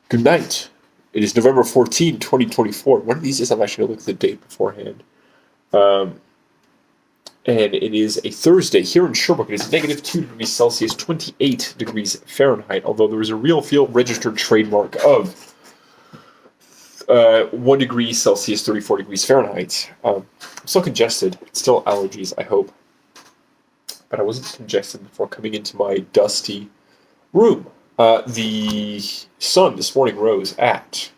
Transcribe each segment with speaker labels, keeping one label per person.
Speaker 1: Good night. It is November 14, 2024. One of these days I'm actually going to look at the date beforehand. Um, and it is a Thursday here in Sherbrooke. It is negative 2 degrees Celsius, 28 degrees Fahrenheit, although there is a real feel registered trademark of 1 degree Celsius, 34 degrees Fahrenheit. I'm still congested. It's still allergies, I hope. But I wasn't congested before coming into my dusty room. The sun this morning rose at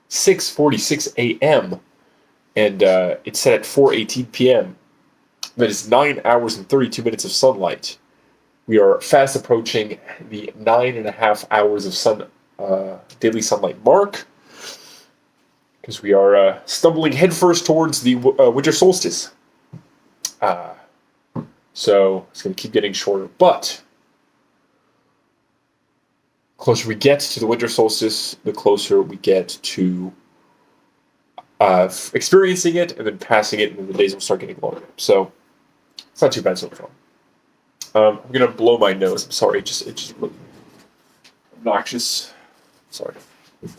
Speaker 1: 6:46 a.m. and it set at 4:18 p.m. That is 9 hours and 32 minutes of sunlight. We are fast approaching the 9.5 hours of daily sunlight mark because we are stumbling headfirst towards the winter solstice. So it's going to keep getting shorter, but the closer we get to the winter solstice, the closer we get to experiencing it and then passing it, and then the days will start getting longer. So it's not too bad so far. I'm gonna blow my nose. I'm sorry, it's just really obnoxious. Sorry.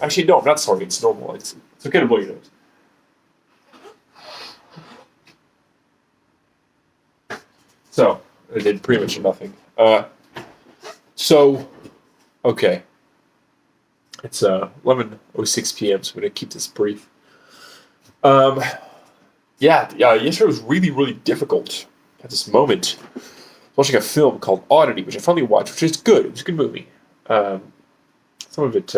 Speaker 1: Actually, no, I'm not sorry. It's normal. It's okay to blow your nose. So I did pretty much nothing. Okay. It's 11:06 p.m. So I'm gonna keep this brief. Yesterday was really, really difficult at this moment. I was watching a film called Oddity, which I finally watched, which is good. It was a good movie. Some of it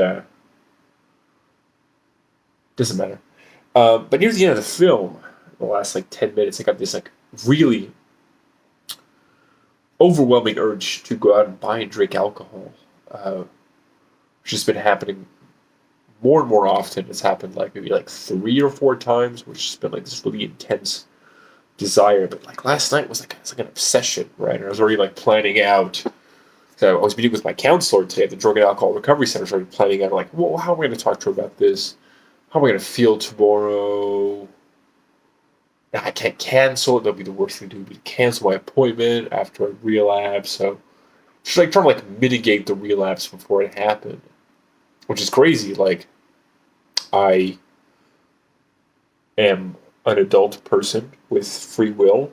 Speaker 1: doesn't matter. But near the end of the film, the last 10 minutes, I got this really overwhelming urge to go out and buy and drink alcohol, which has been happening more and more often. It's happened maybe 3 or 4 times, which has been this really intense desire. But last night was it's an obsession, right? And I was already planning out. So I was meeting with my counselor today at the Drug and Alcohol Recovery Center. So I started planning out how am I going to talk to her about this? How am I going to feel tomorrow? Now, I can't cancel it. That'll be the worst thing to do. Would be to cancel my appointment after I relapse. So just trying to mitigate the relapse before it happened, which is crazy. I am an adult person with free will.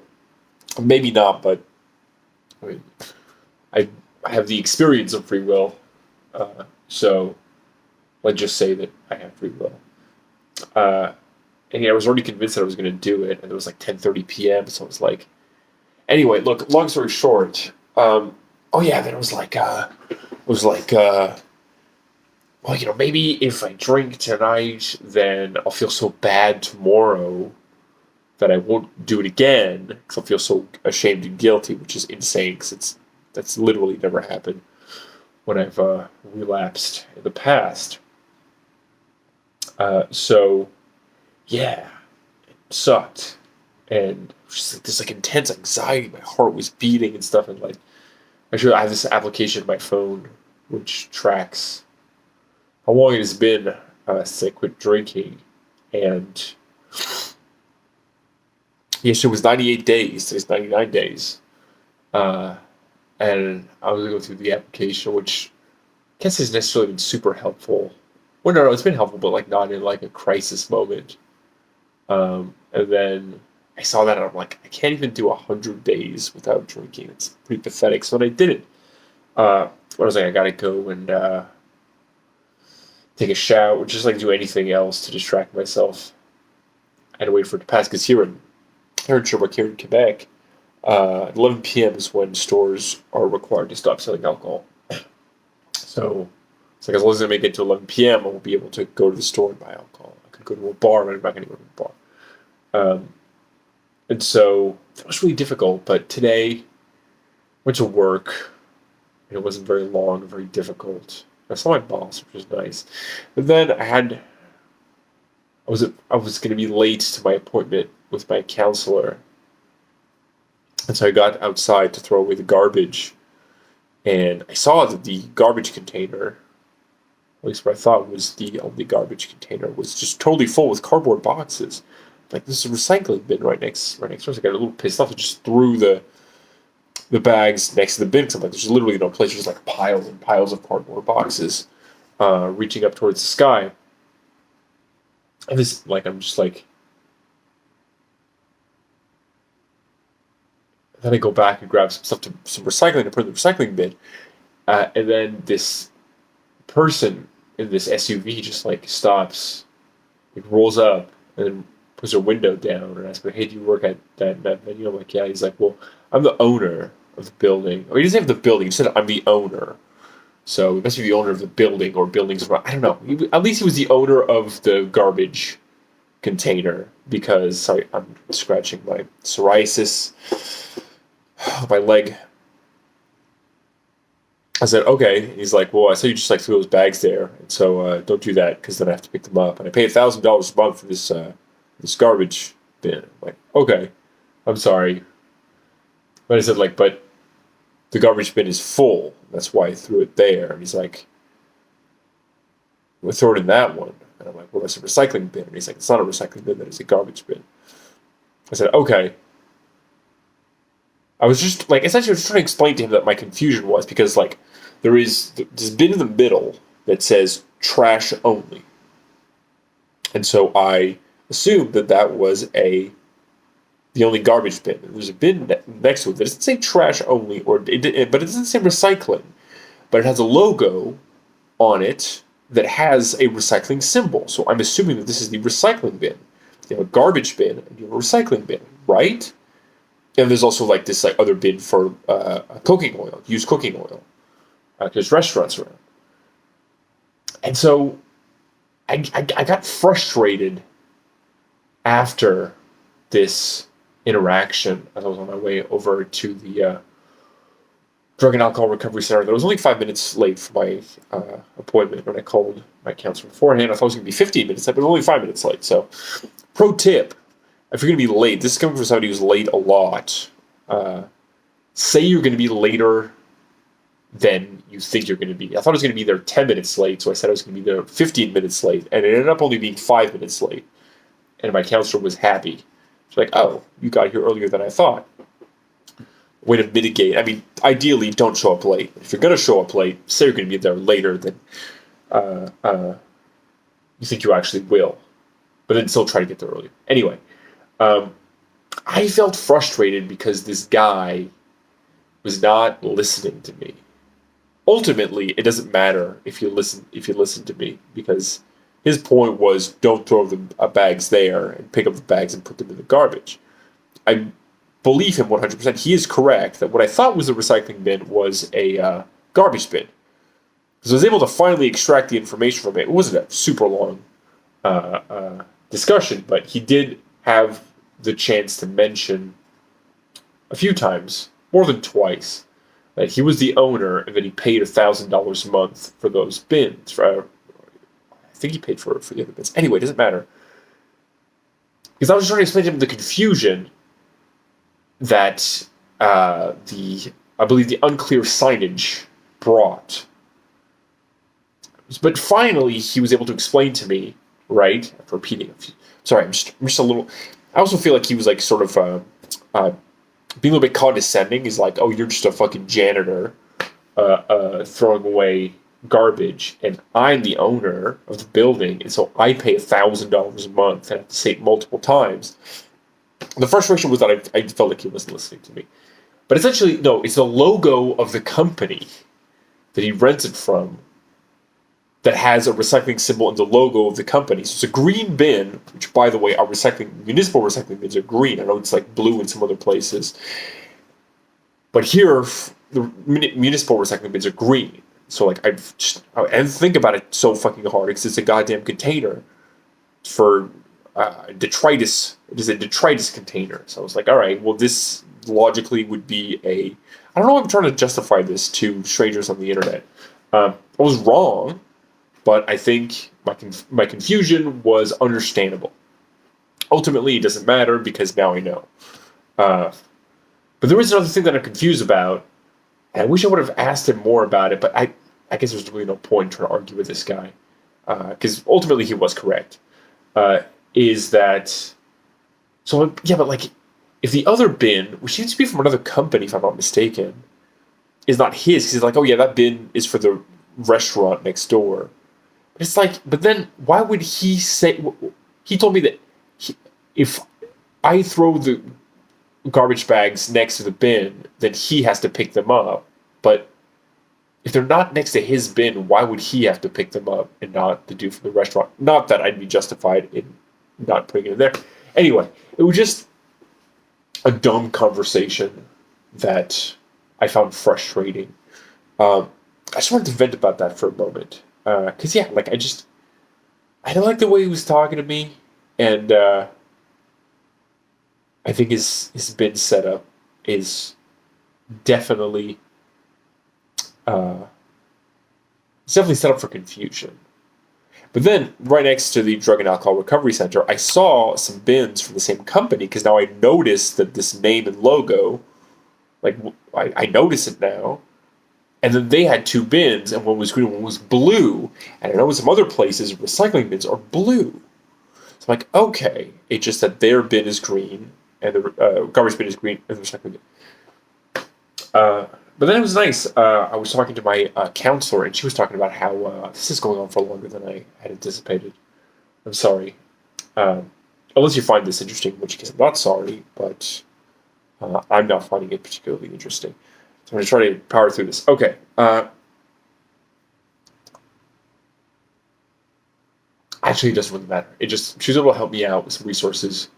Speaker 1: Maybe not, but I have the experience of free will. So let's just say that I have free will. And I was already convinced that I was going to do it, and it was 10:30 p.m. So I was anyway. Look, long story short. Then it was maybe if I drink tonight, then I'll feel so bad tomorrow that I won't do it again because I'll feel so ashamed and guilty, which is insane because that's literally never happened when I've relapsed in the past. Yeah, it sucked, and just this intense anxiety. My heart was beating and stuff, and actually I have this application on my phone which tracks how long it has been since I quit drinking, and yesterday was 98 days. Today's 99 days, and I was going through the application, which I guess hasn't necessarily been super helpful. Well, no, it's been helpful, but not in a crisis moment. And then I saw that and I'm I can't even do 100 days without drinking. It's pretty pathetic. So when I did it, I was I gotta go and take a shower, or just do anything else to distract myself. I had to wait for it to pass because here in Sherbrooke, here in Quebec, 11 p.m. is when stores are required to stop selling alcohol. So it's as long as I make it to 11 p.m., I will be able to go to the store and buy alcohol. I could go to a bar, but I'm not going to go to a bar. And so it was really difficult. But today, went to work. And it wasn't very long, very difficult. I saw my boss, which was nice. But then I was going to be late to my appointment with my counselor. And so I got outside to throw away the garbage. And I saw that the garbage container, at least what I thought was the only garbage container, was just totally full with cardboard boxes. This is a recycling bin right next to us. I got a little pissed off and just threw the bags next to the bin. Because there's literally no place. There's piles and piles of cardboard boxes. reaching up towards the sky. And this, like, I'm just like, then I go back and grab some stuff some recycling to put in the recycling bin. And then this person in this SUV just like stops, like rolls up, and then puts her window down and asks me, "Hey, do you work at that venue?" I'm like, "Yeah." He's like, "Well, I'm the owner of the building." Or he doesn't have the building. He said, "I'm the owner." So he must be the owner of the building or buildings. I don't know. At least he was the owner of the garbage container because sorry, I'm scratching my psoriasis, my leg. I said, okay. He's like, well, I saw you just like threw those bags there, and so don't do that because then I have to pick them up, and I pay $1,000 a month for this garbage bin. I'm like, okay, I'm sorry, but I said like, but the garbage bin is full. That's why I threw it there. And he's like, we'll throw it in that one. And I'm like, well, that's a recycling bin. And he's like, it's not a recycling bin. That is a garbage bin. I said, okay. I was just like, essentially, I was trying to explain to him that my confusion was because like there is this bin in the middle that says trash only, and so I assumed that that was the only garbage bin. And there's a bin next to it that doesn't say trash only, but it doesn't say recycling, but it has a logo on it that has a recycling symbol. So I'm assuming that this is the recycling bin. You have a garbage bin and you have a recycling bin, right? And there's also like this like other bin for cooking oil, used cooking oil, because restaurants around. And so I got frustrated after this interaction as I was on my way over to the drug and alcohol recovery center. That was only 5 minutes late for my appointment when I called my counselor beforehand. I thought it was going to be 15 minutes late, but it was only 5 minutes late. So, pro tip. If you're going to be late, this is coming from somebody who's late a lot. Say you're going to be later than you think you're going to be. I thought I was going to be there 10 minutes late, so I said I was going to be there 15 minutes late, and it ended up only being 5 minutes late. And my counselor was happy. She's like, "Oh, you got here earlier than I thought." Way to mitigate. I mean, ideally, don't show up late. If you're going to show up late, say you're going to be there later than you think you actually will. But then still try to get there earlier. Anyway. I felt frustrated because this guy was not listening to me. Ultimately, it doesn't matter if you listen to me because his point was don't throw the bags there and pick up the bags and put them in the garbage. I believe him 100%. He is correct that what I thought was a recycling bin was a garbage bin. Because I was able to finally extract the information from it. It wasn't a super long discussion, but he did have the chance to mention a few times, more than twice, that he was the owner and that he paid $1,000 a month for those bins. I think he paid for the other bins. Anyway, it doesn't matter. Because I was trying to explain to him the confusion that I believe the unclear signage brought. But finally, he was able to explain to me, right? After repeating a few. Sorry, I'm just a little. I also feel like he was like sort of being a little bit condescending. He's like, "Oh, you're just a fucking janitor throwing away garbage, and I'm the owner of the building, and so I pay $1,000 a month, and I have to say it multiple times." The frustration was that I felt like he wasn't listening to me. But essentially, no, it's the logo of the company that he rented from that has a recycling symbol in the logo of the company. So it's a green bin, which, by the way, our municipal recycling bins are green. I know it's like blue in some other places. But here, the municipal recycling bins are green. So, like, and think about it so fucking hard, because it's a goddamn container for detritus. It is a detritus container. So I was like, all right, well, this logically would be I don't know if I'm trying to justify this to strangers on the internet. I was wrong. But I think my confusion was understandable. Ultimately, it doesn't matter because now I know. But there is another thing that I'm confused about, and I wish I would have asked him more about it, but I guess there's really no point trying to argue with this guy. Because ultimately he was correct. Is that... So, yeah, but like, if the other bin, which seems to be from another company, if I'm not mistaken, is not his, because he's like, oh yeah, that bin is for the restaurant next door. But it's like, but then why would he say? He told me that if I throw the garbage bags next to the bin, then he has to pick them up. But if they're not next to his bin, why would he have to pick them up and not the dude from the restaurant? Not that I'd be justified in not putting it in there. Anyway, it was just a dumb conversation that I found frustrating. I just wanted to vent about that for a moment. Because, yeah, like, I don't like the way he was talking to me. And I think his bin setup is definitely it's definitely set up for confusion. But then, right next to the Drug and Alcohol Recovery Center, I saw some bins from the same company because now I noticed that this name and logo, like I notice it now. And then they had two bins, and one was green, and one was blue. And I know in some other places, recycling bins are blue. So I'm like, okay, it's just that their bin is green, and the garbage bin is green, and the recycling bin. But then it was nice. I was talking to my counselor, and she was talking about how this is going on for longer than I had anticipated. I'm sorry. Unless you find this interesting, in which case I'm not sorry, but I'm not finding it particularly interesting. So I'm going to try to power through this. Okay. Actually, it doesn't really matter. She was able to help me out with some resources.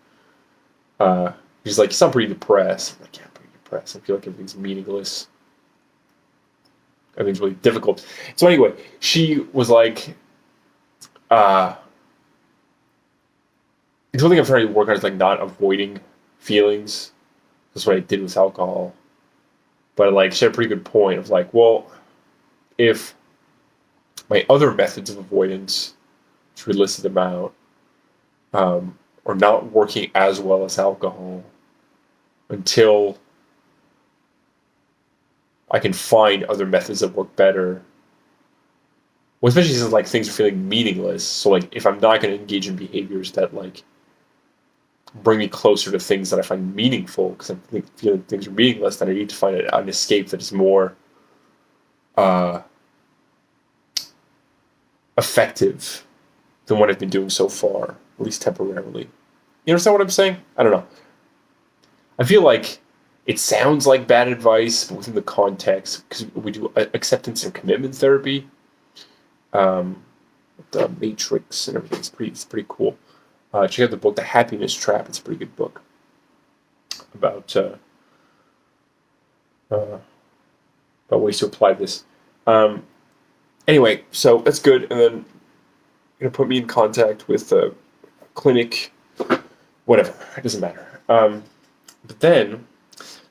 Speaker 1: She's like, you sound pretty depressed. I'm like, yeah, I'm pretty depressed. I feel like everything's meaningless. Everything's really difficult. So anyway, she was like, the only thing I'm trying to work on is like not avoiding feelings. That's what I did with alcohol. But like, she had a pretty good point of like, well, if my other methods of avoidance, which we listed them out, are not working as well as alcohol until I can find other methods that work better. Well, especially since like things are feeling meaningless. So like, if I'm not going to engage in behaviors that like bring me closer to things that I find meaningful, because I'm feeling things are meaningless, then I need to find an escape that is more effective than what I've been doing so far, at least temporarily. You understand what I'm saying? I don't know. I feel like it sounds like bad advice, but within the context, because we do acceptance and commitment therapy, the Matrix and everything. It's pretty cool. Check out the book, The Happiness Trap. It's a pretty good book about ways to apply this. Anyway, so that's good. And then you're gonna put me in contact with a clinic, whatever. It doesn't matter. But then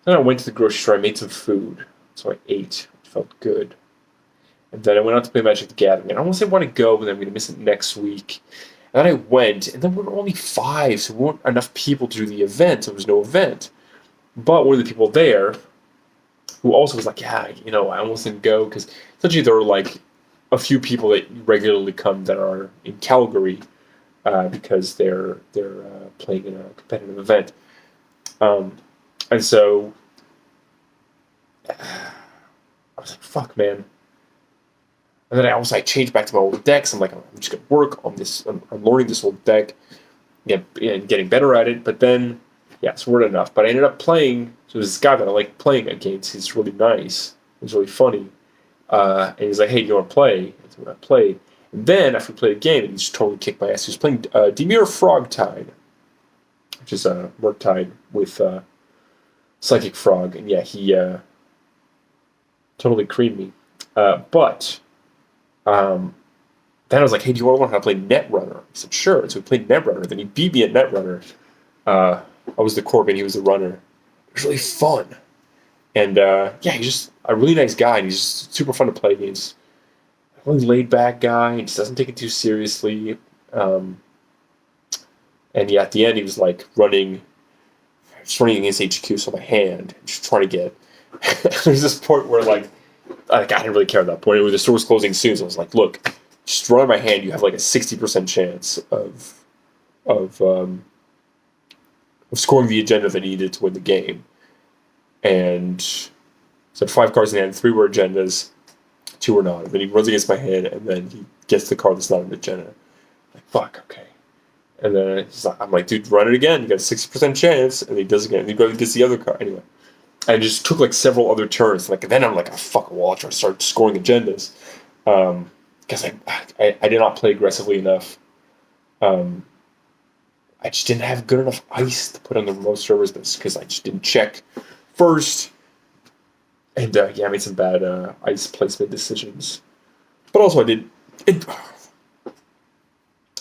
Speaker 1: I went to the grocery store. I made some food, so I ate. It felt good. And then I went out to play Magic the Gathering. And I almost didn't want to go, but then I'm going to miss it next week. And then I went, and then we were only 5, so there weren't enough people to do the event. There was no event. But one of the people there, who also was like, yeah, I almost didn't go, because essentially there were like a few people that regularly come that are in Calgary because they're playing in a competitive event. And so I was like, fuck, man. And then I changed back to my old decks. I'm like, I'm just going to work on this. I'm learning this old deck and getting better at it. But then, yeah, it's weren't enough. But I ended up playing. So this guy that I like playing against, he's really nice. He's really funny. And he's like, hey, do you want to play? So I played. And then after we played a game, he just totally kicked my ass. He was playing Dimir Frogtide, which is a Murktide with Psychic Frog. And yeah, he totally creamed me. But then I was like, hey, do you want to learn how to play Netrunner? He said, sure. So we played Netrunner. Then he beat me at Netrunner. I was the Corbin. He was the runner. It was really fun. And yeah, he's just a really nice guy. And he's just super fun to play against. A really laid-back guy. He just doesn't take it too seriously. And yeah, at the end, he was like running against HQ, so my hand, just trying to get. There's this point where like I didn't really care at that point. The store was closing soon, so I was like, look, just run on my hand. You have like a 60% chance of scoring the agenda that needed to win the game. And so 5 cards in the hand, 3 were agendas. 2 or not. And then he runs against my hand, and then he gets the card that's not a magenta. Like, fuck, okay. And then I'm like, dude, run it again. You got a 60% chance. And he does it again. And he gets the other card. Anyway. And it just took like several other turns. Like, then I'm like, oh, fuck, well, I'll try to start scoring agendas. Because I did not play aggressively enough. I just didn't have good enough ice to put on the remote servers because I just didn't check first. And I made some bad ice placement decisions. But also I did...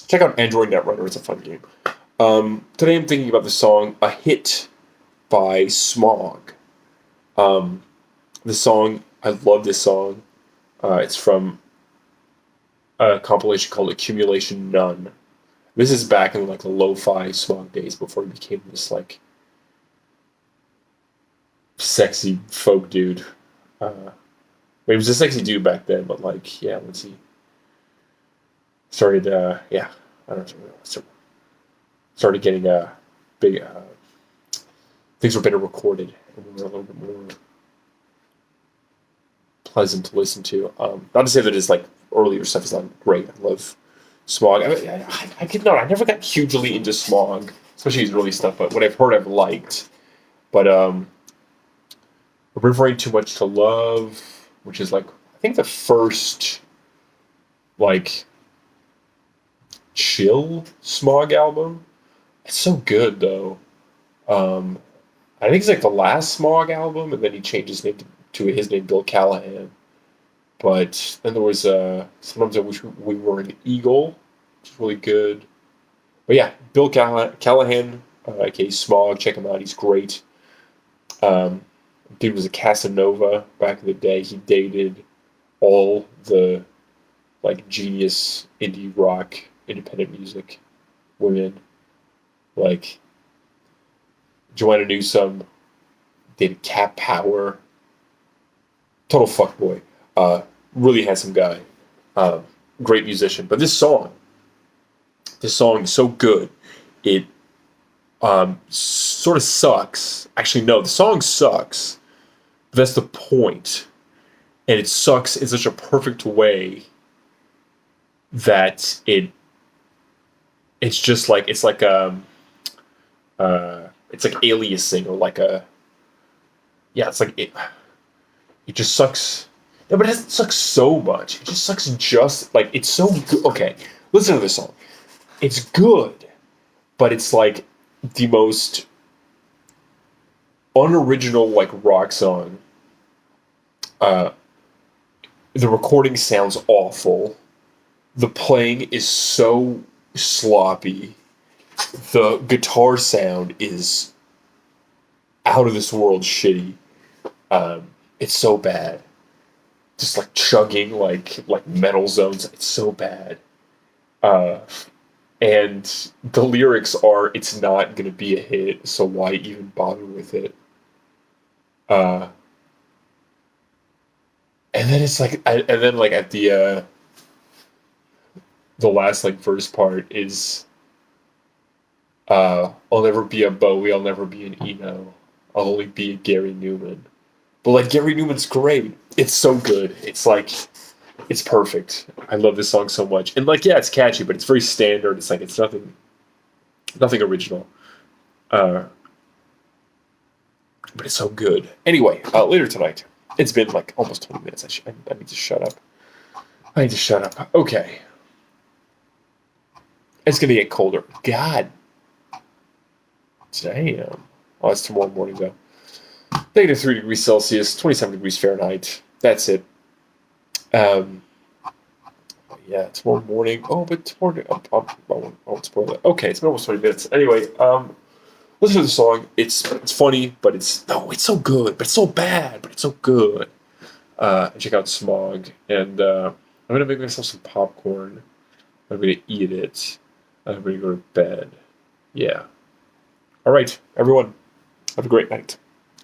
Speaker 1: Check out Android Netrunner, it's a fun game. Today I'm thinking about the song A Hit by Smog. The song, I love this song. It's from a compilation called Accumulation None. This is back in like the lo-fi Smog days before he became this like sexy folk dude. He was a sexy dude back then, but like, yeah, once he started, I don't know, started getting big, things were better recorded and were a little bit more pleasant to listen to. Not to say that his like earlier stuff is not great. I love Smog. I never got hugely into Smog, especially his early stuff. But what I've heard, I've liked. But Referring Too Much to Love, which is like I think the first like chill Smog album. It's so good though. I think it's like the last Smog album, and then he changed his name to his name, Bill Callahan. But then there was Sometimes I Wish We Were an Eagle, which is really good. But yeah, Bill Callahan, aka Smog, check him out. He's great. Dude was a Casanova back in the day. He dated all the like genius indie rock, independent music women, like Joanna Newsom, dated Cat Power. Total fuckboy. Really handsome guy. Great musician. But this song is so good. It sort of sucks. Actually, no, the song sucks. But that's the point. And it sucks in such a perfect way that it's just like it's like aliasing, or like it's like it just sucks. No, but it doesn't suck so much. It just sucks like it's so good. Okay, listen to this song. It's good, but it's like the most unoriginal like rock song. The recording sounds awful. The playing is so sloppy. The guitar sound is out of this world shitty. It's so bad. Just like chugging like metal zones. It's so bad. And the lyrics are, it's not going to be a hit, so why even bother with it? And then it's like, and then like at the last like verse part is, I'll never be a Bowie, I'll never be an Eno, I'll only be a Gary Newman. But like Gary Newman's great. It's so good. It's like, it's perfect. I love this song so much. And like, yeah, it's catchy, but it's very standard. It's like, it's nothing original. But it's so good. Anyway, later tonight. It's been like almost 20 minutes. I need to shut up. Okay. It's going to get colder. God. Damn. Oh, it's tomorrow morning, though. -3 degrees Celsius, 27 degrees Fahrenheit. That's it. Yeah, tomorrow morning. Oh, but tomorrow... I won't spoil that. Okay, it's been almost 20 minutes. Anyway, listen to the song. It's funny, but it's so good. But it's so bad, but it's so good. Check out Smog. And I'm going to make myself some popcorn. I'm going to eat it. I'm going to go to bed. Yeah. All right, everyone. Have a great night.